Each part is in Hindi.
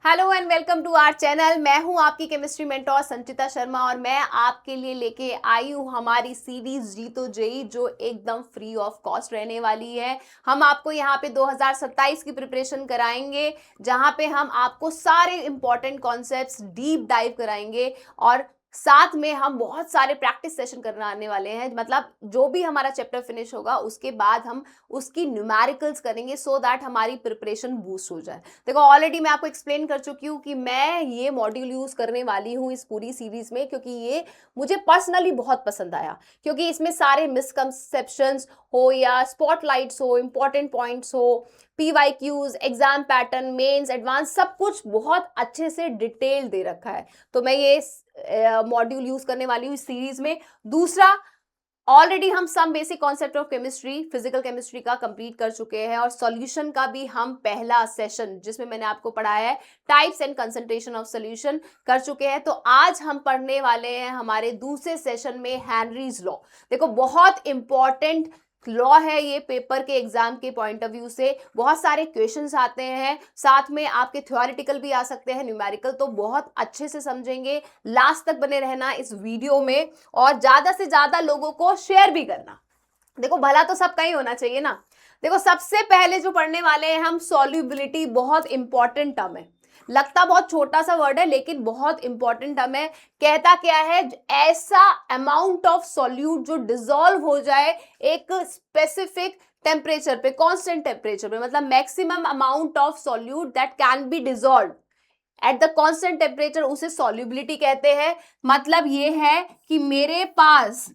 Hello and welcome to our channel. मैं हूं आपकी केमिस्ट्री मेंटोर संचिता शर्मा और मैं आपके लिए लेके आई हूं हमारी सीरीज जी तो जेई जो एकदम फ्री ऑफ कॉस्ट रहने वाली है। हम आपको यहां पे 2027 की प्रिपरेशन कराएंगे जहां पे हम आपको सारे इंपॉर्टेंट कॉन्सेप्ट्स डीप डाइव कराएंगे और साथ में हम बहुत सारे प्रैक्टिस सेशन करने वाले हैं। मतलब जो भी हमारा चैप्टर फिनिश होगा उसके बाद हम उसकी न्यूमेरिकल्स करेंगे सो दैट हमारी प्रिपरेशन बूस्ट हो जाए। देखो ऑलरेडी मैं आपको एक्सप्लेन कर चुकी हूँ कि मैं ये मॉड्यूल यूज करने वाली हूँ इस पूरी सीरीज में क्योंकि ये मुझे पर्सनली बहुत पसंद आया, क्योंकि इसमें सारे मिसकंसेप्शंस हो या स्पॉटलाइट्स हो, इंपॉर्टेंट पॉइंट्स हो, PYQs, exam pattern, mains, advance, सब कुछ बहुत अच्छे से डिटेल दे रखा है। तो मैं ये मॉड्यूल यूज करने वाली हूँ इस सीरीज में। दूसरा, ऑलरेडी हम some basic concept of chemistry, physical chemistry का कंप्लीट कर चुके हैं और सॉल्यूशन का भी हम पहला सेशन जिसमें मैंने आपको पढ़ाया है types and concentration of solution कर चुके हैं। तो आज हम पढ़ने वाले हैं हमारे दूसरे सेशन में हेनरीज लॉ। देखो बहुत इंपॉर्टेंट लॉ है ये, पेपर के एग्जाम के पॉइंट ऑफ व्यू से बहुत सारे क्वेश्चंस आते हैं, साथ में आपके थ्योरेटिकल भी आ सकते हैं, न्यूमेरिकल, तो बहुत अच्छे से समझेंगे। लास्ट तक बने रहना इस वीडियो में और ज्यादा से ज्यादा लोगों को शेयर भी करना। देखो भला तो सबका ही होना चाहिए ना। देखो सबसे पहले जो पढ़ने वाले हैं हम सॉल्युबिलिटी, बहुत इंपॉर्टेंट टर्म है। लगता बहुत छोटा सा वर्ड है लेकिन बहुत इंपॉर्टेंट टर्म है। कहता क्या है, ऐसा अमाउंट ऑफ सॉल्यूट जो डिसॉल्व हो जाए एक स्पेसिफिक टेम्परेचर पे, कांस्टेंट टेम्परेचर पे, मतलब maximum amount of solute that can be dissolve eight the constant temperature, उसे सॉल्युबिलिटी कहते हैं। मतलब ये है कि मेरे पास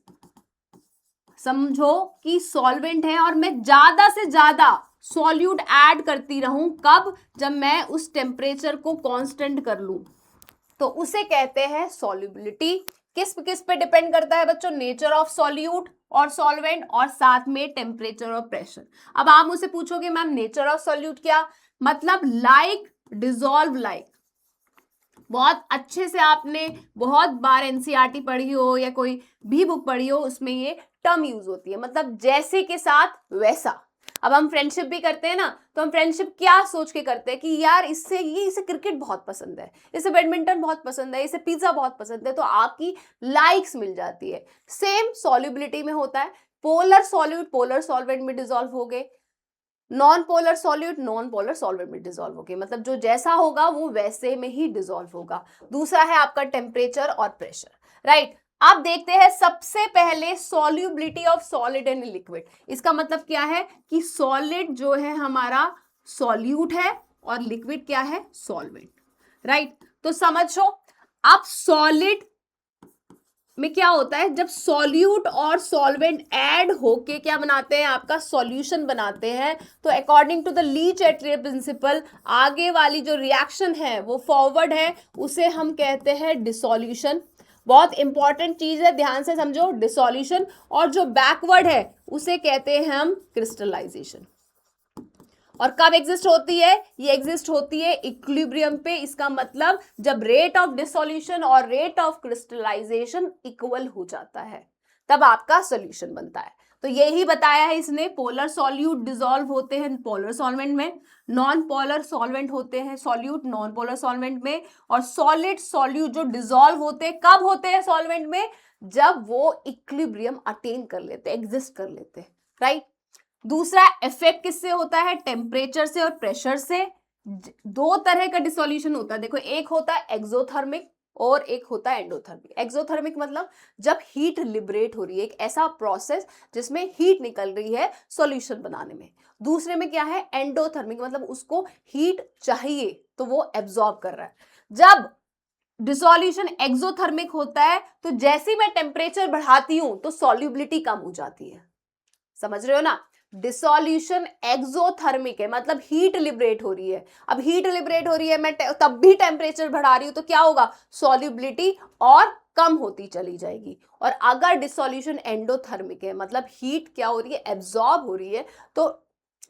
समझो कि सॉल्वेंट है और मैं ज्यादा से ज्यादा सॉल्यूट ऐड करती रहूं, कब? जब मैं उस टेम्परेचर को कांस्टेंट कर लूं, तो उसे कहते हैं सॉल्युबिलिटी। किस किस पे डिपेंड करता है बच्चों? नेचर ऑफ सॉल्यूट और सॉल्वेंट और साथ में टेम्परेचर और प्रेशर। अब आप मुझसे पूछोगे मैम नेचर ऑफ सॉल्यूट क्या मतलब? Like, dissolve like. बहुत अच्छे से आपने बहुत बार एनसीईआरटी पढ़ी हो या कोई भी बुक पढ़ी हो, उसमें ये टर्म यूज होती है, मतलब जैसे के साथ वैसा। अब हम फ्रेंडशिप भी करते हैं ना, तो हम फ्रेंडशिप क्या सोच के करते हैं कि यार इसे क्रिकेट बहुत पसंद है, इसे बैडमिंटन बहुत पसंद है, इसे पिज्जा बहुत पसंद है, तो आपकी लाइक्स मिल जाती है। सेम सॉल्युबिलिटी में होता है। पोलर सॉल्यूट पोलर सॉल्वेंट में डिसॉल्व हो गए, non polar solute non polar solvent में डिसॉल्व होगी, मतलब जो जैसा होगा वो वैसे में ही डिसॉल्व होगा। दूसरा है आपका टेम्परेचर और प्रेशर, राइट। अब देखते हैं सबसे पहले solubility of solid and liquid. इसका मतलब क्या है कि सॉलिड जो है हमारा सॉल्यूट है और लिक्विड क्या है? Solvent, right. तो समझो, अब सॉलिड में क्या होता है, जब सॉल्यूट और सॉल्वेंट ऐड होके क्या बनाते हैं? आपका सॉल्यूशन बनाते हैं। तो अकॉर्डिंग टू द लीच-एट्रियर प्रिंसिपल आगे वाली जो रिएक्शन है वो फॉरवर्ड है, उसे हम कहते हैं डिसॉल्यूशन। बहुत इंपॉर्टेंट चीज है, ध्यान से समझो, डिसॉल्यूशन। और जो बैकवर्ड है उसे कहते हैं हम क्रिस्टलाइजेशन। और कब एग्जिस्ट होती है? ये एग्जिस्ट होती है इक्विलिब्रियम पे। इसका मतलब जब रेट ऑफ डिसॉल्यूशन और रेट ऑफ क्रिस्टलाइजेशन इक्वल हो जाता है तब आपका सॉल्यूशन बनता है। तो यही बताया है इसने, पोलर सॉल्यूट डिसॉल्व होते हैं पोलर सॉल्वेंट में, नॉन पोलर सॉल्वेंट होते हैं सॉल्यूट नॉन पोलर सॉल्वेंट में, और सॉलिड सॉल्यूट जो डिसॉल्व होते हैं कब होते हैं सॉल्वेंट में? जब वो इक्विलिब्रियम अटेन कर लेते, एग्जिस्ट कर लेते, राइट। दूसरा इफेक्ट किससे होता है? टेम्परेचर से और प्रेशर से। दो तरह का डिसोल्यूशन होता है, देखो, एक होता है एक्सोथर्मिक और एक होता है एंडोथर्मिक। एक्सोथर्मिक मतलब जब हीट लिबरेट हो रही है, एक ऐसा प्रोसेस जिसमें हीट निकल रही है सॉल्यूशन बनाने में। दूसरे में क्या है? एंडोथर्मिक, मतलब उसको हीट चाहिए तो वो एब्जॉर्ब कर रहा है। जब डिसोल्यूशन एक्सोथर्मिक होता है तो जैसे ही मैं टेम्परेचर बढ़ाती हूं तो सॉल्युबिलिटी कम हो जाती है। समझ रहे हो ना? डिसॉल्यूशन एक्सोथर्मिक है, मतलब हीट लिबरेट हो रही है। अब हीट लिबरेट हो रही है, मैं तब भी टेम्परेचर बढ़ा रही हूं तो क्या होगा? सॉल्युबिलिटी और कम होती चली जाएगी। और अगर डिसॉल्यूशन एंडोथर्मिक है, मतलब हीट क्या हो रही है? एब्जॉर्ब हो रही है, तो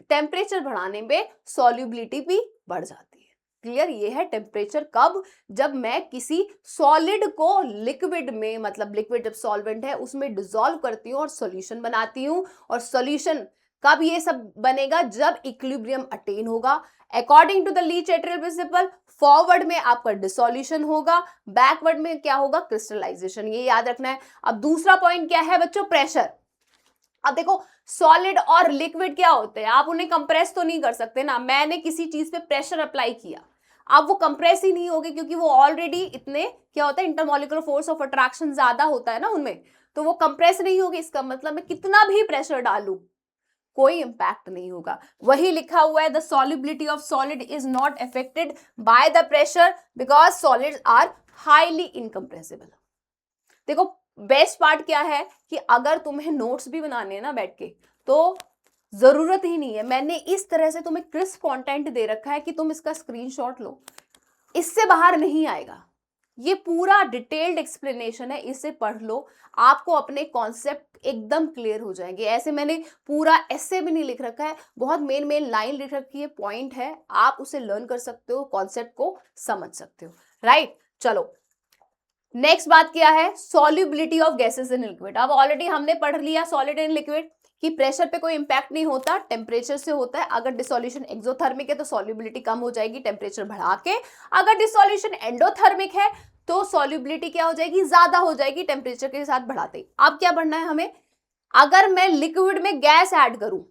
टेम्परेचर बढ़ाने में सॉल्युबिलिटी भी बढ़ जाती है। क्लियर? ये है टेम्परेचर कब? जब मैं किसी सॉलिड को लिक्विड में, मतलब लिक्विड जब सॉल्वेंट है उसमें डिसॉल्व करती हूँ और सॉल्यूशन बनाती हूँ। और सॉल्यूशन कब ये सब बनेगा? जब इक्विलिब्रियम अटेन होगा। According to the Le Chatelier principle forward में आपका डिसोल्यूशन होगा, बैकवर्ड में क्या होगा, क्रिस्टलाइजेशन। ये याद रखना है। अब दूसरा पॉइंट क्या है बच्चों, प्रेशर। अब देखो सॉलिड और लिक्विड क्या होते हैं, आप उन्हें कंप्रेस तो नहीं कर सकते ना। मैंने किसी चीज पे प्रेशर अप्लाई किया, अब वो कंप्रेस ही नहीं होगी क्योंकि वो ऑलरेडी इतने, क्या होता है, इंटरमॉलिक्यूलर फोर्स ऑफ अट्रैक्शन ज्यादा होता है ना उनमें, तो वो कंप्रेस नहीं होगी। इसका मतलब मैं कितना भी प्रेशर डालूं कोई इंपैक्ट नहीं होगा। वही लिखा हुआ है, the solubility of solid is not affected by the pressure because solids are highly incompressible. देखो बेस्ट पार्ट क्या है कि अगर तुम्हें नोट्स भी बनाने हैं ना बैठ के, तो जरूरत ही नहीं है, मैंने इस तरह से तुम्हें क्रिस्प कंटेंट दे रखा है कि तुम इसका स्क्रीनशॉट लो, इससे बाहर नहीं आएगा। ये पूरा डिटेल्ड एक्सप्लेनेशन है, इसे पढ़ लो, आपको अपने कॉन्सेप्ट एकदम क्लियर हो जाएंगे। ऐसे मैंने पूरा ऐसे भी नहीं लिख रखा है, बहुत मेन मेन लाइन लिख रखी है, पॉइंट है, आप उसे लर्न कर सकते हो, कॉन्सेप्ट को समझ सकते हो, राइट। चलो नेक्स्ट बात क्या है, solubility of gases in liquid. अब ऑलरेडी हमने पढ़ लिया सॉलिड एंड लिक्विड कि प्रेशर पे कोई इंपैक्ट नहीं होता, टेम्परेचर से होता है। अगर डिसोल्यूशन एक्सोथर्मिक है तो सॉल्युबिलिटी कम हो जाएगी टेम्परेचर बढ़ा के, अगर डिसोल्यूशन एंडोथर्मिक है तो सॉल्युबिलिटी क्या हो जाएगी, ज्यादा हो जाएगी टेम्परेचर के साथ बढ़ाते ही। अब क्या बढ़ना है हमें, अगर मैं लिक्विड में गैस ऐड करूं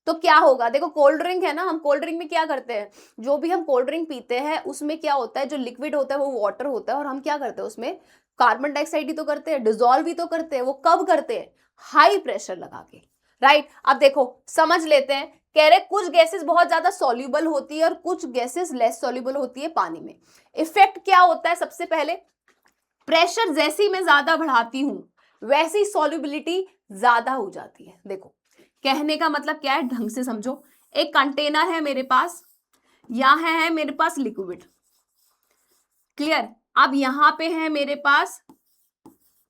तो क्या होगा, देखो कोल्ड ड्रिंक है ना, हम कोल्ड ड्रिंक में क्या करते हैं, जो भी हम कोल्ड ड्रिंक पीते हैं उसमें क्या होता है, जो लिक्विड होता है वो वाटर होता है, और हम क्या करते हैं उसमें कार्बन डाइऑक्साइड ही तो करते हैं, डिसॉल्व ही तो करते हैं। वो कब करते हैं, हाई प्रेशर लगा के, राइट। अब देखो समझ लेते हैं, कह रहे कुछ गैसेस बहुत ज्यादा सॉल्युबल होती है और कुछ गैसेस लेस सॉल्युबल होती है पानी में। इफेक्ट क्या होता है, सबसे पहले प्रेशर जैसी मैं ज्यादा बढ़ाती हूं वैसी सॉल्युबिलिटी ज्यादा हो जाती है। देखो कहने का मतलब क्या है, ढंग से समझो। एक कंटेनर है मेरे पास, यहां है मेरे पास लिक्विड, क्लियर। अब यहां पे है मेरे पास,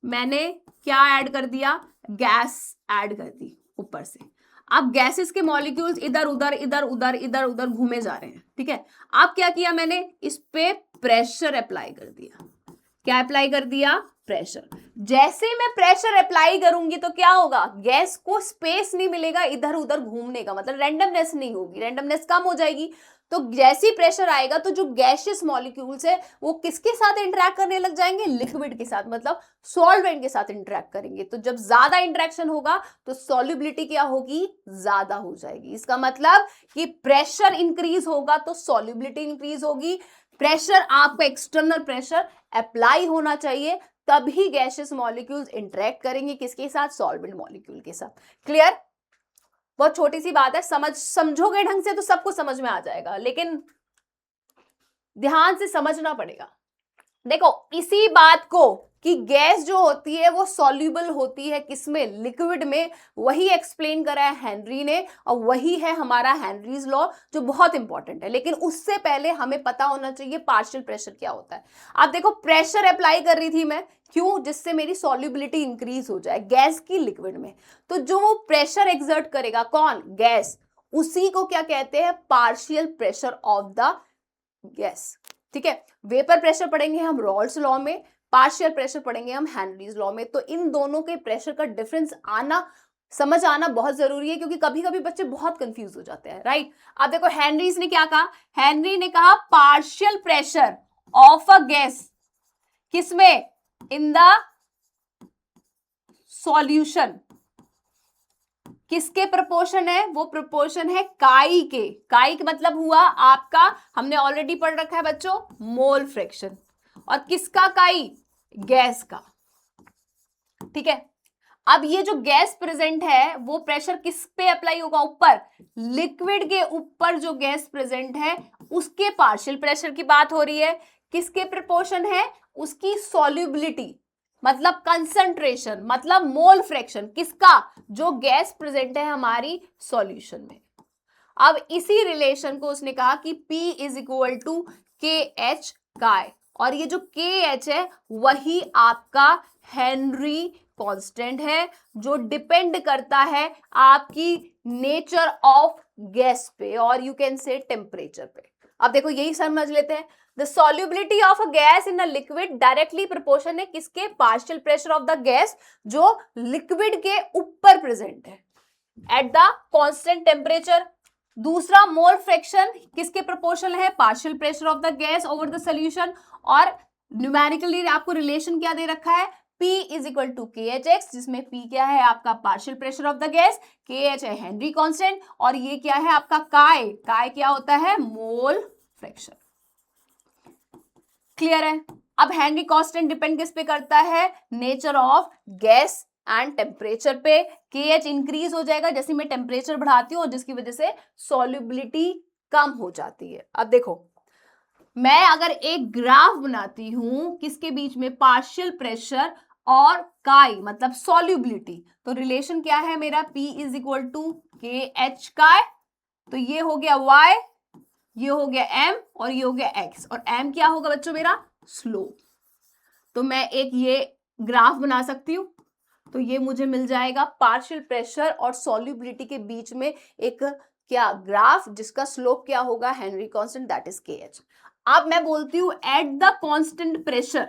मैंने क्या ऐड कर दिया, गैस ऐड कर दी ऊपर से। अब गैसेस के मॉलिक्यूल्स इधर उधर इधर उधर इधर उधर घूमे जा रहे हैं, ठीक है। अब क्या किया मैंने, इस पे प्रेशर अप्लाई कर दिया। क्या अप्लाई कर दिया, प्रेशर। जैसे मैं प्रेशर अप्लाई करूंगी तो क्या होगा, गैस को स्पेस नहीं मिलेगा इधर उधर घूमने का, मतलब रैंडमनेस नहीं होगी, रैंडमनेस कम हो जाएगी। तो जैसे ही प्रेशर आएगा तो जो गैसियस मॉलिक्यूल्स है वो किसके साथ इंटरेक्ट करने लग जाएंगे, लिक्विड के साथ, मतलब सॉल्वेंट के साथ इंटरेक्ट करेंगे। तो जब ज्यादा इंटरेक्शन होगा तो सॉल्युबिलिटी क्या होगी, ज्यादा हो जाएगी। इसका मतलब कि प्रेशर इंक्रीज होगा तो सॉल्युबिलिटी इंक्रीज होगी। प्रेशर आपका एक्सटर्नल प्रेशर अप्लाई होना चाहिए, तभी गैसियस मॉलिक्यूल्स इंटरेक्ट करेंगे किसके साथ, सॉल्वेंट मॉलिक्यूल के साथ। क्लियर, बहुत छोटी सी बात है, समझोगे ढंग से तो सब कुछ समझ में आ जाएगा, लेकिन ध्यान से समझना पड़ेगा। देखो इसी बात को कि गैस जो होती है वो सॉल्युबल होती है किसमें, लिक्विड में, वही एक्सप्लेन करा है हेनरी ने, और वही है हमारा हेनरीज लॉ जो बहुत इंपॉर्टेंट है। लेकिन उससे पहले हमें पता होना चाहिए पार्शियल प्रेशर क्या होता है। अब देखो प्रेशर अप्लाई कर रही थी मैं, क्यों, जिससे मेरी सॉल्युबिलिटी इंक्रीज हो जाए गैस की लिक्विड में। तो जो वो प्रेशर एक्सर्ट करेगा कौन, गैस, उसी को क्या कहते हैं, partial pressure of the gas, ठीक है। वेपर प्रेशर पढ़ेंगे हम रॉल्स लॉ में, पार्शियल प्रेशर पढ़ेंगे हम हेनरीज लॉ में। तो इन दोनों के प्रेशर का डिफरेंस आना, समझ आना बहुत जरूरी है, क्योंकि कभी कभी बच्चे बहुत कंफ्यूज हो जाते हैं, राइट। अब देखो हेनरीज ने क्या कहा, हेनरी ने कहा partial pressure of a gas किसमें, इन द सॉल्यूशन, किसके प्रोपोर्शन है, वो प्रोपोर्शन है काई के। काई का मतलब हुआ आपका, हमने ऑलरेडी पढ़ रखा है बच्चों, मोल फ्रैक्शन। और किसका काई, गैस का, ठीक है। अब ये जो गैस प्रेजेंट है वो प्रेशर किस पे अप्लाई होगा, ऊपर, लिक्विड के ऊपर जो गैस प्रेजेंट है उसके पार्शियल प्रेशर की बात हो रही है। किसके प्रोपोर्शन है, उसकी सॉल्युबिलिटी, मतलब कंसंट्रेशन, मतलब मोल फ्रैक्शन, किसका, जो गैस प्रेजेंट है हमारी सॉल्यूशन में। अब इसी रिलेशन को उसने कहा कि P इज इक्वल टू के एच काय, और ये जो के एच है वही आपका हेनरी कांस्टेंट है जो डिपेंड करता है आपकी नेचर ऑफ गैस पे, और यू कैन से टेम्परेचर पे। अब देखो यही समझ लेते हैं, the solubility of a gas in a liquid directly proportion है किसके, partial pressure of the gas जो लिक्विड के ऊपर प्रेजेंट है एट द कांस्टेंट टेम्परेचर। दूसरा मोल फ्रैक्शन किसके प्रोपोर्शनल है, partial pressure of the gas over the solution, और न्यूमेरिकली आपको रिलेशन क्या दे रखा है, P is equal to KHX, जिसमें P क्या है आपका partial pressure of the gas, KH है हेनरी कांस्टेंट, और ये क्या है आपका काय, काय क्या होता है, मोल फ्रैक्शन। क्लियर है। अब हेनरी कांस्टेंट डिपेंड किस पे करता है, nature of gas and temperature पे। KH इंक्रीज हो जाएगा जैसे मैं टेम्परेचर बढ़ाती हूँ, जिसकी वजह से सॉल्युबिलिटी कम हो जाती है। अब देखो, मैं अगर एक ग्राफ बनाती हूं किसके बीच में, पार्शियल प्रेशर और काई मतलब सॉल्युबिलिटी, तो रिलेशन क्या है मेरा, P is equal to KH chi, तो ये हो गया Y, ये हो गया M और ये हो गया X, और M क्या होगा बच्चों मेरा, स्लोप। तो मैं एक ये ग्राफ बना सकती हूँ, तो ये मुझे मिल जाएगा पार्शियल प्रेशर और सॉल्युबिलिटी के बीच में एक क्या ग्राफ, जिसका स्लोप क्या होगा, Henry constant, that is KH। अब मैं बोलती हूं एट द कांस्टेंट प्रेशर,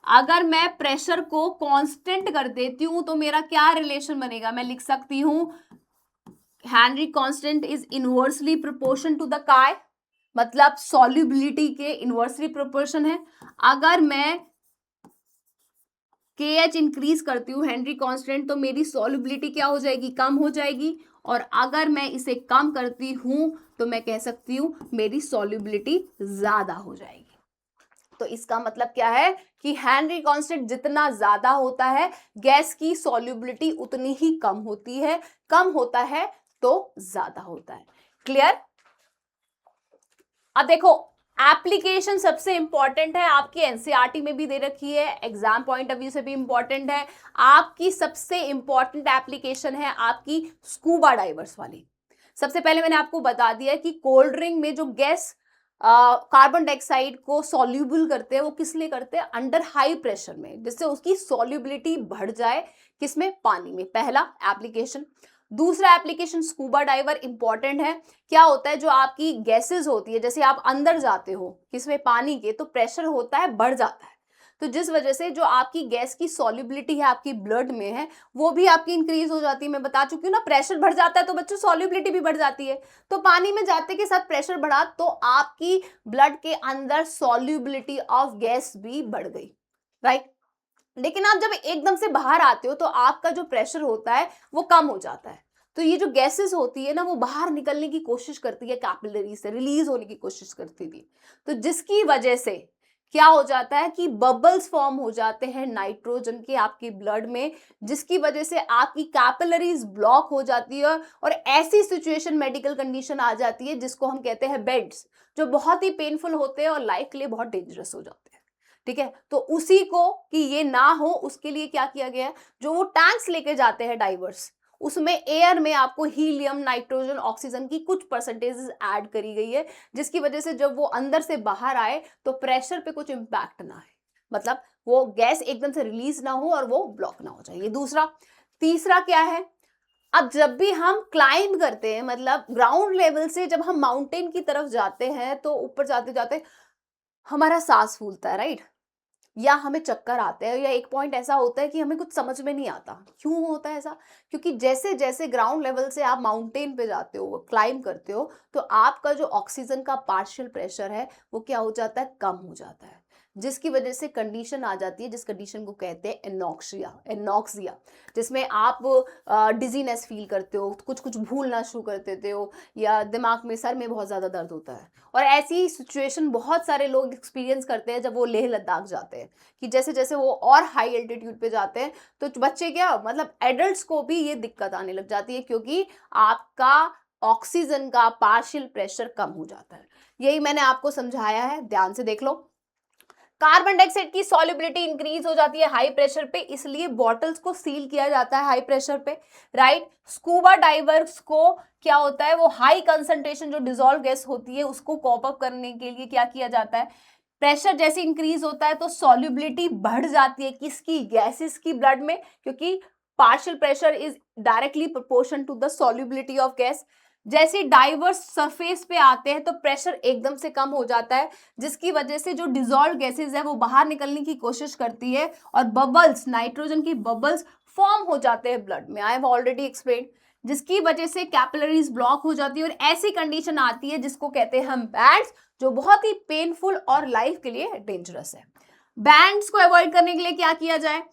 अगर मैं प्रेशर को कांस्टेंट कर देती हूं तो मेरा क्या रिलेशन बनेगा, मैं लिख सकती हूं Henry constant is inversely proportion to the chi, मतलब सॉल्युबिलिटी के इनवर्सली प्रोपोर्शन है। अगर मैं KH इंक्रीज करती हूँ हेनरी कांस्टेंट, तो मेरी सॉल्युबिलिटी क्या हो जाएगी, कम हो जाएगी, और अगर मैं इसे कम करती हूं तो मैं कह सकती हूं मेरी सॉल्युबिलिटी ज्यादा हो जाएगी। तो इसका मतलब क्या है कि हेनरी कांस्टेंट जितना ज्यादा होता है गैस की सॉल्युबिलिटी उतनी ही कम होती है, कम होता है तो ज्यादा होता है। क्लियर। अब देखो, एप्लीकेशन सबसे इंपॉर्टेंट है, आपकी एनसीईआरटी में भी दे रखी है, एग्जाम पॉइंट ऑफ व्यू से भी इंपॉर्टेंट है। आपकी सबसे इंपॉर्टेंट एप्लीकेशन है आपकी स्कूबा डाइवर्स वाली। सबसे पहले मैंने आपको बता दिया कि कोल्ड ड्रिंक में जो गैस कार्बन डाइऑक्साइड को सॉल्यूबल करते हैं, वो किस लिए करते हैं, अंडर हाई प्रेशर में, जिससे उसकी सॉल्युबिलिटी बढ़ जाए, किसमें, पानी में, पहला एप्लीकेशन। दूसरा एप्लीकेशन स्कूबा डाइवर इंपॉर्टेंट है। क्या होता है, जो आपकी गैसेस होती है, जैसे आप अंदर जाते हो किसमें, पानी के, तो प्रेशर होता है, बढ़ जाता है, तो जिस वजह से जो आपकी गैस की सॉल्युबिलिटी है आपकी ब्लड में है वो भी आपकी इंक्रीज हो जाती है। मैं बता चुकी हूँ ना, प्रेशर बढ़ जाता है तो बच्चों सॉल्युबिलिटी भी बढ़ जाती है, तो पानी में जाते के साथ प्रेशर बढ़ा तो आपकी ब्लड के अंदर सॉल्युबिलिटी ऑफ गैस भी बढ़ गई, राइट। लेकिन आप जब एकदम से बाहर आते हो तो आपका जो प्रेशर होता है वो कम हो जाता है, तो ये जो गैसेस होती है ना वो बाहर निकलने की कोशिश करती है, कैपिलरी से रिलीज होने की कोशिश करती थी, तो जिसकी वजह से क्या हो जाता है कि बबल्स फॉर्म हो जाते हैं नाइट्रोजन के आपके ब्लड में, जिसकी वजह से आपकी कैपिलरीज ब्लॉक हो जाती है, और ऐसी सिचुएशन, मेडिकल कंडीशन आ जाती है जिसको हम कहते हैं बेड्स, जो बहुत ही पेनफुल होते हैं और लाइफ के लिए बहुत डेंजरस हो जाते हैं। ठीक है, तो उसी को कि ये ना हो उसके लिए क्या किया गया है, जो वो टैंक्स लेके जाते हैं डाइवर्स, उसमें एयर में आपको हीलियम, नाइट्रोजन, ऑक्सीजन की कुछ परसेंटेज ऐड करी गई है, जिसकी वजह से जब वो अंदर से बाहर आए तो प्रेशर पे कुछ इम्पैक्ट ना आए, मतलब वो गैस एकदम से रिलीज ना हो और वो ब्लॉक ना हो जाए। ये दूसरा। तीसरा क्या है, अब जब भी हम क्लाइंब करते हैं, मतलब ग्राउंड लेवल से जब हम माउंटेन की तरफ जाते हैं, तो ऊपर जाते जाते हमारा सांस फूलता है, राइट, या हमें चक्कर आते हैं, या एक पॉइंट ऐसा होता है कि हमें कुछ समझ में नहीं आता। क्यों होता है ऐसा, क्योंकि जैसे जैसे ग्राउंड लेवल से आप माउंटेन पे जाते हो, क्लाइंब करते हो, तो आपका जो ऑक्सीजन का पार्शियल प्रेशर है वो क्या हो जाता है, कम हो जाता है, जिसकी वजह से कंडीशन आ जाती है, जिस कंडीशन को कहते हैं एनॉक्सिया, जिसमें आप डिजीनेस फील करते हो, कुछ कुछ भूलना शुरू कर देते हो, या दिमाग में, सर में बहुत ज़्यादा दर्द होता है। और ऐसी सिचुएशन बहुत सारे लोग एक्सपीरियंस करते हैं जब वो लेह लद्दाख जाते हैं, कि जैसे जैसे वो और हाई एल्टीट्यूड पे जाते हैं तो बच्चे क्या, मतलब एडल्ट्स को भी ये दिक्कत आने लग जाती है, क्योंकि आपका ऑक्सीजन का पार्शियल प्रेशर कम हो जाता है। यही मैंने आपको समझाया है, ध्यान से देख लो। कार्बन डाइऑक्साइड की सॉल्युबिलिटी इंक्रीज हो जाती है हाई प्रेशर पे, इसलिए बॉटल्स को सील किया जाता है हाई प्रेशर पे, राइट। स्कूबा डाइवर्स को क्या होता है, वो हाई कंसंट्रेशन जो डिसॉल्व गैस होती है उसको कॉप अप करने के लिए क्या किया जाता है, प्रेशर जैसे इंक्रीज होता है तो सॉल्युबिलिटी बढ़ जाती है, किसकी, गैसेस की ब्लड में, क्योंकि partial pressure is directly proportion to the solubility of gas. जैसे डाइवर्स सरफेस पे आते हैं तो प्रेशर एकदम से कम हो जाता है, जिसकी वजह से जो डिसॉल्व गैसेस है वो बाहर निकलने की कोशिश करती है, और बबल्स, नाइट्रोजन की बबल्स फॉर्म हो जाते हैं ब्लड में। I have already explain. जिसकी वजह से कैपिलरीज ब्लॉक हो जाती है और ऐसी कंडीशन आती है जिसको कहते हैं हम बैंड्स, जो बहुत ही पेनफुल और लाइफ के लिए डेंजरस है। बैंड्स को अवॉइड करने के लिए क्या किया जाए,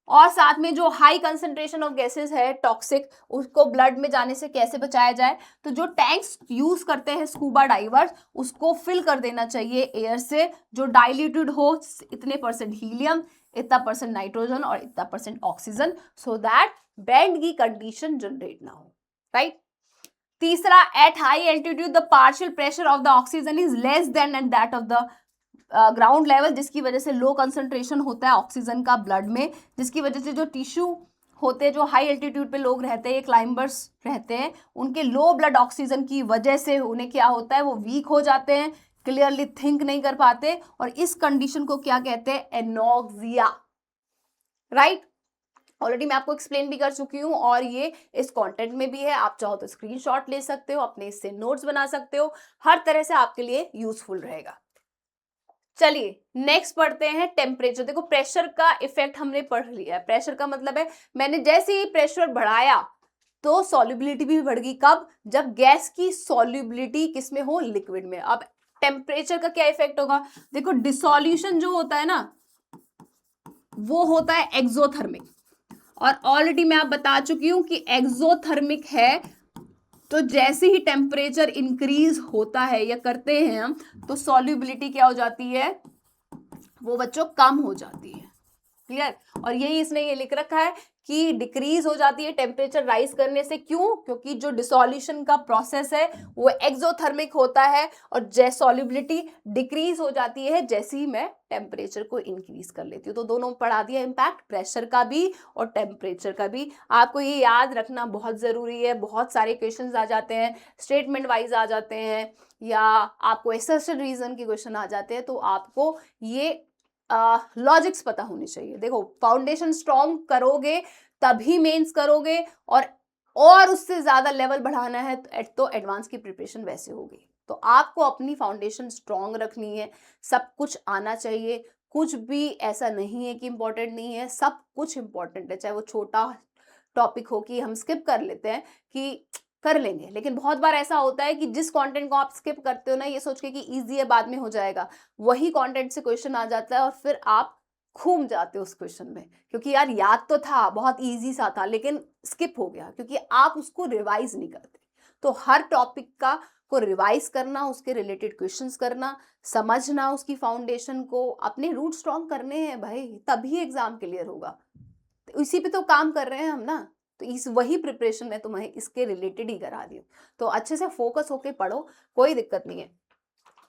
और साथ में जो हाई कंसंट्रेशन ऑफ गैसेस है टॉक्सिक, उसको ब्लड में जाने से कैसे बचाया जाए, तो जो टैंक्स यूज करते हैं स्कूबा डाइवर्स, उसको फिल कर देना चाहिए एयर से जो डाइल्यूटेड हो, इतने परसेंट हीलियम, इतना परसेंट नाइट्रोजन और इतना percent oxygen, so that band की कंडीशन जनरेट ना हो, राइट। तीसरा, at high altitude the partial pressure of the oxygen is less than at that of the ground level, जिसकी वजह से लो कंसंट्रेशन होता है ऑक्सीजन का ब्लड में, जिसकी वजह से जो टिश्यू होते हैं, जो हाई एल्टीट्यूड पे लोग रहते हैं, क्लाइंबर्स रहते हैं, उनके लो ब्लड ऑक्सीजन की वजह से उन्हें क्या होता है, वो वीक हो जाते हैं, क्लियरली थिंक नहीं कर पाते, और इस कंडीशन को क्या कहते हैं, एनोक्सिया, राइट। ऑलरेडी मैं आपको एक्सप्लेन भी कर चुकी हूँ और ये इस कंटेंट में भी है, आप चाहो तो स्क्रीनशॉट ले सकते हो, अपने इससे नोट्स बना सकते हो, हर तरह से आपके लिए यूजफुल रहेगा। चलिए नेक्स्ट पढ़ते हैं टेम्परेचर। देखो प्रेशर का इफेक्ट हमने पढ़ लिया है। प्रेशर का मतलब है मैंने जैसे ही प्रेशर बढ़ाया तो सॉल्युबिलिटी भी बढ़ गई। कब? जब गैस की सॉल्युबिलिटी किसमें हो, लिक्विड में। अब टेम्परेचर का क्या इफेक्ट होगा, देखो डिसोल्यूशन जो होता है ना, वो होता है एक्सोथर्मिक, और ऑलरेडी मैं आप बता चुकी हूं कि एक्सोथर्मिक है तो जैसे ही टेम्परेचर इंक्रीज होता है या करते हैं हम, तो सॉल्युबिलिटी क्या हो जाती है, वो बच्चों कम हो जाती है। क्लियर? और यही इसने ये लिख रखा है कि डिक्रीज हो जाती है टेम्परेचर राइज करने से। क्यों? क्योंकि जो डिसोल्यूशन का प्रोसेस है वो एक्सोथर्मिक होता है और जैसे सॉल्युबिलिटी डिक्रीज हो जाती है जैसे ही मैं टेम्परेचर को इंक्रीज कर लेती हूँ। तो दोनों पढ़ा दिया इम्पैक्ट, प्रेशर का भी और टेम्परेचर का भी। आपको ये याद रखना बहुत जरूरी है। बहुत सारे क्वेश्चंस आ जाते हैं, स्टेटमेंट वाइज आ जाते हैं, या आपको असर्शन रीजन के क्वेश्चन आ जाते हैं, तो आपको ये लॉजिक्स पता होनी चाहिए। देखो फाउंडेशन स्ट्रॉन्ग करोगे तभी मेंस करोगे, और उससे ज्यादा लेवल बढ़ाना है तो एडवांस की प्रिपरेशन वैसे होगी। तो आपको अपनी फाउंडेशन स्ट्रॉन्ग रखनी है, सब कुछ आना चाहिए, कुछ भी ऐसा नहीं है कि इंपॉर्टेंट नहीं है, सब कुछ इंपॉर्टेंट है। चाहे वो छोटा टॉपिक हो कि हम स्किप कर लेते हैं कि कर लेंगे, लेकिन बहुत बार ऐसा होता है कि जिस कंटेंट को आप स्किप करते हो ना, ये सोच के कि इजी है बाद में हो जाएगा, वही कंटेंट से क्वेश्चन आ जाता है और फिर आप घूम जाते हो उस क्वेश्चन में, क्योंकि यार याद तो था, बहुत इजी सा था, लेकिन स्किप हो गया क्योंकि आप उसको रिवाइज नहीं करते। तो हर टॉपिक को रिवाइज करना, उसके रिलेटेड क्वेश्चंस करना, समझना उसकी फाउंडेशन को, अपने रूट स्ट्रॉन्ग करने हैं भाई, तभी एग्जाम क्लियर होगा। तो इसी पे तो काम कर रहे हैं हम ना, तो इस वही प्रिपरेशन में तुम्हें इसके रिलेटेड ही करा दी। तो अच्छे से फोकस होके पढ़ो, कोई दिक्कत नहीं है।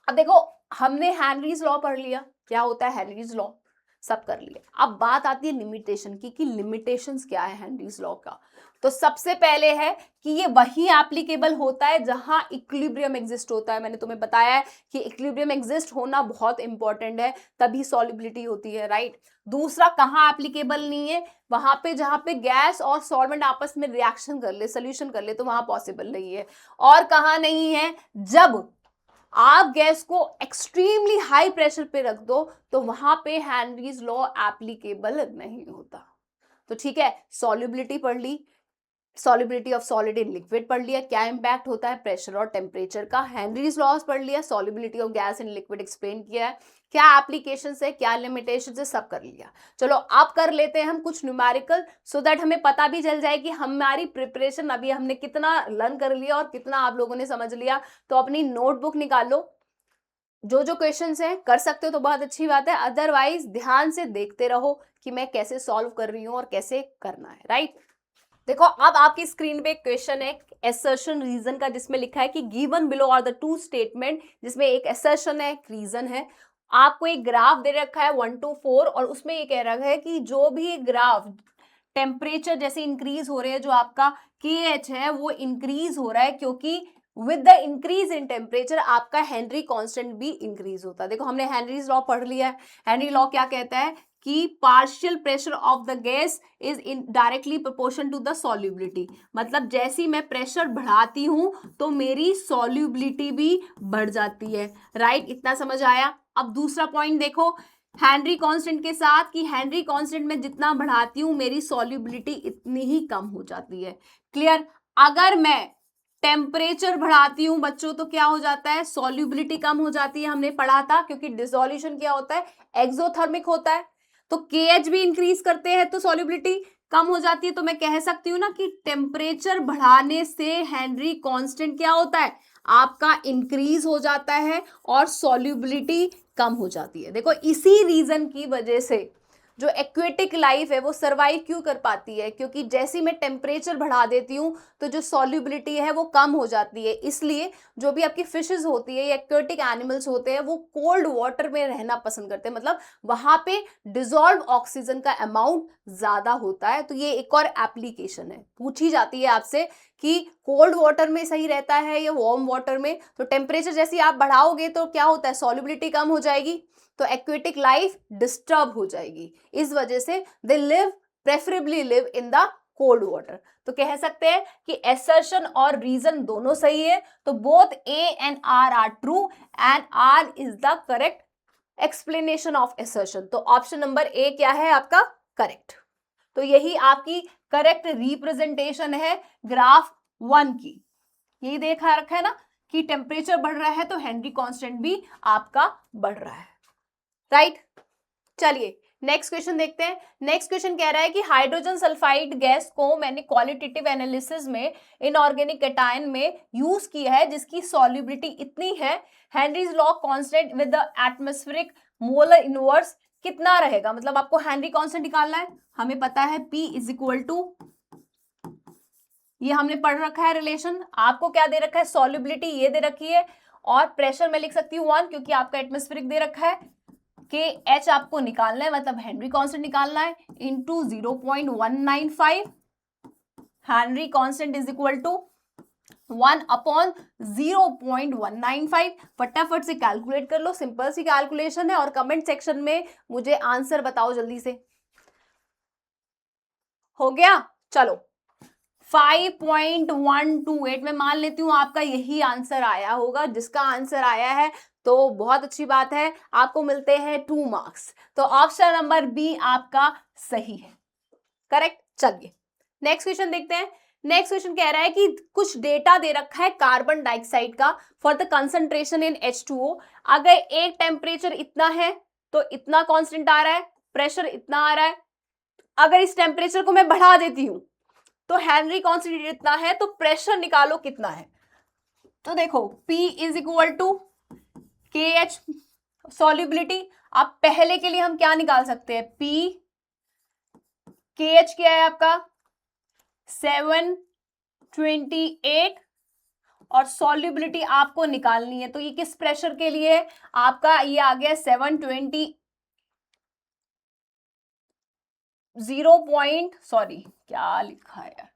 अब देखो हमने हेनरीज लॉ पढ़ लिया, क्या होता है हेनरीज लॉ, सब कर लिया। अब बात आती है लिमिटेशन की कि लिमिटेशंस क्या है हेनरीज लॉ का। तो सबसे पहले है कि ये वही एप्लीकेबल होता है जहां इक्विलिब्रियम एग्जिस्ट होता है। मैंने तुम्हें बताया है कि इक्विलिब्रियम एग्जिस्ट होना बहुत इंपॉर्टेंट है, तभी सॉल्युबिलिटी होती है, राइट। दूसरा, कहाँ एप्लीकेबल नहीं है, वहां पे जहां पे गैस और सॉल्वेंट आपस में रिएक्शन कर ले, सोल्यूशन कर ले, तो वहां पॉसिबल नहीं है। और कहाँ नहीं है, जब आप गैस को एक्सट्रीमली हाई प्रेशर पे रख दो तो वहां पे हेनरीज लॉ एप्लीकेबल नहीं होता। तो ठीक है, सॉल्युबिलिटी पढ़ ली, solubility of solid in liquid पढ़ लिया, क्या इंपैक्ट होता है प्रेशर और टेम्परेचर का, हेनरीज लॉज पढ़ लिया, solubility of gas in liquid explain किया है, क्या एप्लीकेशन है, क्या लिमिटेशन है, सब कर लिया। चलो अब कर लेते हैं हम कुछ न्यूमेरिकल, सो दैट हमें पता भी चल जाए कि हमारी प्रिपरेशन अभी हमने कितना लर्न कर लिया और कितना आप लोगों ने समझ लिया। तो अपनी नोटबुक निकालो, जो जो क्वेश्चंस हैं कर सकते हो तो बहुत अच्छी बात है, अदरवाइज ध्यान से देखते रहो कि मैं कैसे सॉल्व कर रही हूँ और कैसे करना है, राइट। देखो अब आपकी स्क्रीन पे एक क्वेश्चन है असर्शन रीजन का, जिसमें लिखा है कि given below are the two statement, जिसमें एक असर्शन है, एक रीजन है। आपको एक ग्राफ दे रखा है 1 to 4 और उसमें ये कह रखा है कि जो भी ग्राफ टेम्परेचर जैसे इंक्रीज हो रहे हैं, जो आपका KH है वो इंक्रीज हो रहा है, क्योंकि with the increase in temperature आपका हेनरी कांस्टेंट भी इंक्रीज होता है। देखो हमने हेनरीज लॉ पढ़ लिया है। हेनरी लॉ क्या कहता है कि partial pressure of the gas is in directly proportion to the solubility, मतलब जैसी मैं प्रेशर बढ़ाती हूं तो मेरी सॉल्युबिलिटी भी बढ़ जाती है, राइट। इतना समझ आया। अब दूसरा पॉइंट देखो हेनरी कांस्टेंट के साथ कि हेनरी कांस्टेंट में जितना बढ़ाती हूं मेरी सॉल्युबिलिटी इतनी ही कम हो जाती है। क्लियर? अगर मैं टेम्परेचर बढ़ाती हूं बच्चों तो क्या हो जाता है, सॉल्युबिलिटी कम हो जाती है, हमने पढ़ा था, क्योंकि डिसोल्यूशन क्या होता है, एक्सोथर्मिक होता है। तो केएच भी इंक्रीज करते हैं तो सॉल्युबिलिटी कम हो जाती है। तो मैं कह सकती हूँ ना कि टेम्परेचर बढ़ाने से हेनरी कांस्टेंट क्या होता है, आपका इंक्रीज हो जाता है और सॉल्युबिलिटी कम हो जाती है। देखो इसी रीजन की वजह से जो एक्वेटिक लाइफ है वो सर्वाइव क्यों कर पाती है, क्योंकि जैसे मैं टेम्परेचर बढ़ा देती हूँ तो जो सॉल्युबिलिटी है वो कम हो जाती है। इसलिए जो भी आपकी फिशेज होती है या एक्वेटिक एनिमल्स होते हैं वो कोल्ड वाटर में रहना पसंद करते हैं, मतलब वहां पे डिजोल्व ऑक्सीजन का अमाउंट ज्यादा होता है। तो ये एक और एप्लीकेशन है, पूछी जाती है आपसे कि कोल्ड वाटर में सही रहता है या वार्म वाटर में। तो टेम्परेचर जैसे आप बढ़ाओगे तो क्या होता है, सॉल्युबिलिटी कम हो जाएगी, तो एक्वेटिक लाइफ डिस्टर्ब हो जाएगी। इस वजह से they live preferably live in the cold water. तो कह सकते हैं कि एसर्शन और रीजन दोनों सही है। तो both A and R true and R is the correct explanation of assertion. तो ऑप्शन नंबर ए क्या है आपका करेक्ट। तो यही आपकी करेक्ट रिप्रेजेंटेशन है ग्राफ 1 की। यही देखा रखा है ना कि टेम्परेचर बढ़ रहा है तो हेनरी कांस्टेंट भी आपका बढ़ रहा है, राइट। चलिए नेक्स्ट क्वेश्चन देखते हैं। नेक्स्ट क्वेश्चन कह रहा है कि हाइड्रोजन सल्फाइड गैस को मैंने क्वालिटेटिव एनालिसिस में इनऑर्गेनिक कैटायन में यूज किया है जिसकी सॉल्युबिलिटी इतनी है, Henry's law constant with the atmospheric molar inverse कितना रहेगा, मतलब आपको हेनरी कांस्टेंट निकालना है। हमें पता है P इज इक्वल टू, ये हमने पढ़ रखा है रिलेशन। आपको क्या दे रखा है, सॉल्युबिलिटी ये दे रखी है, और प्रेशर मैं लिख सकती हूँ 1 क्योंकि आपका एटमॉस्फेरिक दे रखा है। के एच आपको निकालना है, मतलब हेनरी कांस्टेंट निकालना है, into 0.195। Henry constant is equal to 1/0.195। फटाफट से कैलकुलेट कर लो, सिंपल सी कैलकुलेशन है, और कमेंट सेक्शन में मुझे आंसर बताओ जल्दी से। हो गया, चलो 5.128 में मान लेती हूं आपका यही आंसर आया होगा। जिसका आंसर आया है तो बहुत अच्छी बात है, आपको मिलते हैं 2 मार्क्स। तो ऑप्शन नंबर बी आपका सही है, करेक्ट। चलिए नेक्स्ट क्वेश्चन देखते हैं। नेक्स्ट क्वेश्चन कह रहा है कि कुछ डेटा दे रखा है कार्बन डाइऑक्साइड का for the concentration in H2O। अगर एक टेम्परेचर इतना है तो इतना कांस्टेंट आ रहा है, प्रेशर इतना आ रहा है। अगर इस टेम्परेचर को मैं बढ़ा देती हूं तो हेनरी कांस्टेंट इतना है, तो प्रेशर निकालो कितना है। तो देखो P इज इक्वल टू के एच, सॉल्युबिलिटी। अब पहले के लिए हम क्या निकाल सकते हैं, P, के एच क्या है आपका 728, और सॉल्युबिलिटी आपको निकालनी है। तो ये किस प्रेशर के लिए है आपका, ये आ गया 720 क्या लिखा है,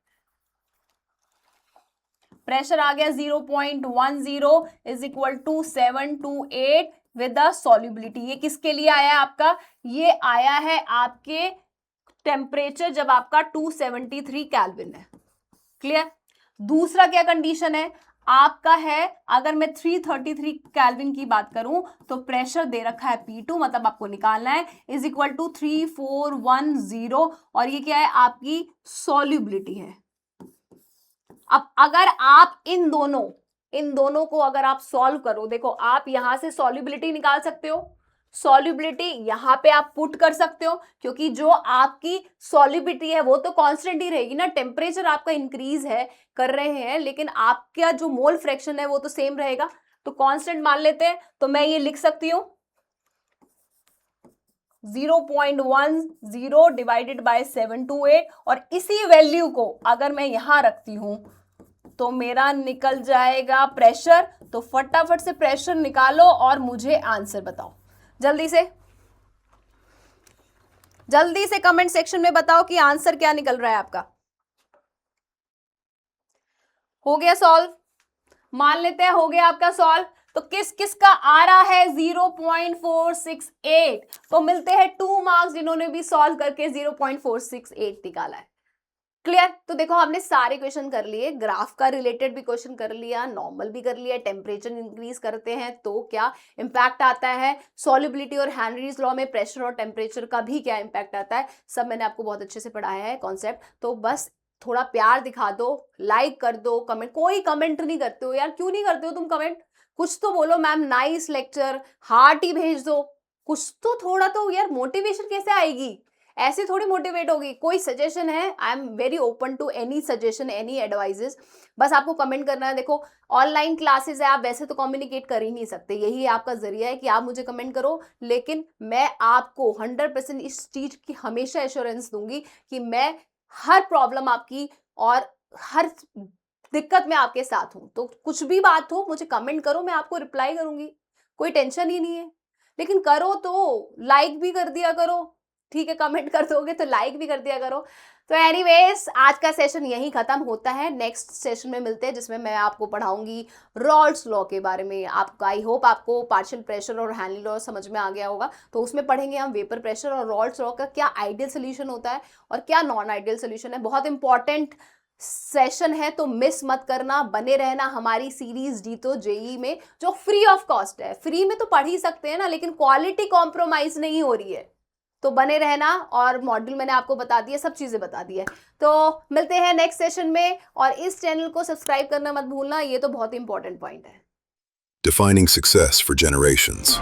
प्रेशर आ गया 0.10 is equal to 728 with the solubility. ये किसके लिए आया है आपका, ये आया है आपके टेम्परेचर जब आपका 273 केल्विन है। क्लियर। दूसरा क्या कंडीशन है आपका है, अगर मैं 333 केल्विन की बात करूं तो प्रेशर दे रखा है P2, मतलब आपको निकालना है इज इक्वल टू 3410, और ये क्या है आपकी सॉल्युबिलिटी है। अब अगर आप इन दोनों को अगर आप सॉल्व करो, देखो आप यहां से सॉल्युबिलिटी निकाल सकते हो, सॉल्युबिलिटी यहां पे आप पुट कर सकते हो, क्योंकि जो आपकी सॉल्युबिलिटी है वो तो कांस्टेंट ही रहेगी ना। टेम्परेचर आपका इंक्रीज है कर रहे हैं, लेकिन आपका जो मोल फ्रैक्शन है वो तो सेम रहेगा, तो कांस्टेंट मान लेते हैं। तो मैं ये लिख सकती हूं 0.10 डिवाइडेड बाय 728, और इसी वैल्यू को अगर मैं यहां रखती हूं तो मेरा निकल जाएगा प्रेशर। तो फटाफट से प्रेशर निकालो और मुझे आंसर बताओ जल्दी से कमेंट सेक्शन में बताओ कि आंसर क्या निकल रहा है आपका। हो गया सॉल्व, मान लेते हैं हो गया आपका सॉल्व। तो किस किस का आ रहा है 0.468, तो मिलते हैं 2 मार्क्स जिन्होंने भी सॉल्व करके 0.468 निकाला है। क्लियर। तो देखो हमने सारे क्वेश्चन कर लिए, ग्राफ का रिलेटेड भी क्वेश्चन कर लिया, नॉर्मल भी कर लिया, टेम्परेचर इंक्रीज करते हैं तो क्या इंपैक्ट आता है, सॉल्युबिलिटी और हेनरीज लॉ में प्रेशर और टेम्परेचर का भी क्या इंपैक्ट आता है, सब मैंने आपको बहुत अच्छे से पढ़ाया है कॉन्सेप्ट। तो बस थोड़ा प्यार दिखा दो, लाइक कर दो, कमेंट, कोई कमेंट नहीं करते हो यार, क्यों नहीं करते हो तुम कमेंट? कुछ तो बोलो मैम, नाइस लेक्चर, हार्ट ही भेज दो, कुछ तो, थोड़ा तो यार, मोटिवेशन कैसे आएगी? ऐसे थोड़ी मोटिवेट होगी। कोई सजेशन है, I am very open to any suggestion, any advices, बस आपको कमेंट करना है। देखो ऑनलाइन क्लासेस है, आप वैसे तो कम्युनिकेट कर ही नहीं सकते, यही आपका जरिया है कि आप मुझे कमेंट करो, लेकिन मैं आपको 100% इस चीज की हमेशा एश्योरेंस दूंगी कि मैं हर प्रॉब्लम आपकी और हर दिक्कत में आपके साथ हूं। तो कुछ भी बात हो मुझे कमेंट करो, मैं आपको रिप्लाई करूंगी, कोई टेंशन ही नहीं है। लेकिन करो तो लाइक भी कर दिया करो, ठीक है? कमेंट कर दोगे तो लाइक भी कर दिया करो। तो एनीवेज, आज का सेशन यहीं खत्म होता है, नेक्स्ट सेशन में मिलते हैं जिसमें मैं आपको पढ़ाऊंगी रॉल्स लॉ के बारे में। आपका आई होप आपको पार्शियल प्रेशर और हैंडल लॉ समझ में आ गया होगा। तो उसमें पढ़ेंगे हम वेपर प्रेशर और रॉल्स लॉ का क्या आइडियल सोल्यूशन होता है और क्या नॉन आइडियल सोल्यूशन है। बहुत इंपॉर्टेंट सेशन है, तो मिस मत करना, बने रहना हमारी सीरीज जीतो जेई में, जो फ्री ऑफ कॉस्ट है। फ्री में तो पढ़ ही सकते हैं ना, लेकिन क्वालिटी कॉम्प्रोमाइज नहीं हो रही है, तो बने रहना। और मॉड्यूल मैंने आपको बता दिया, सब चीजें बता दी है। तो मिलते हैं नेक्स्ट सेशन में, और इस चैनल को सब्सक्राइब करना मत भूलना, ये तो बहुत इंपॉर्टेंट पॉइंट है। Defining success for generations.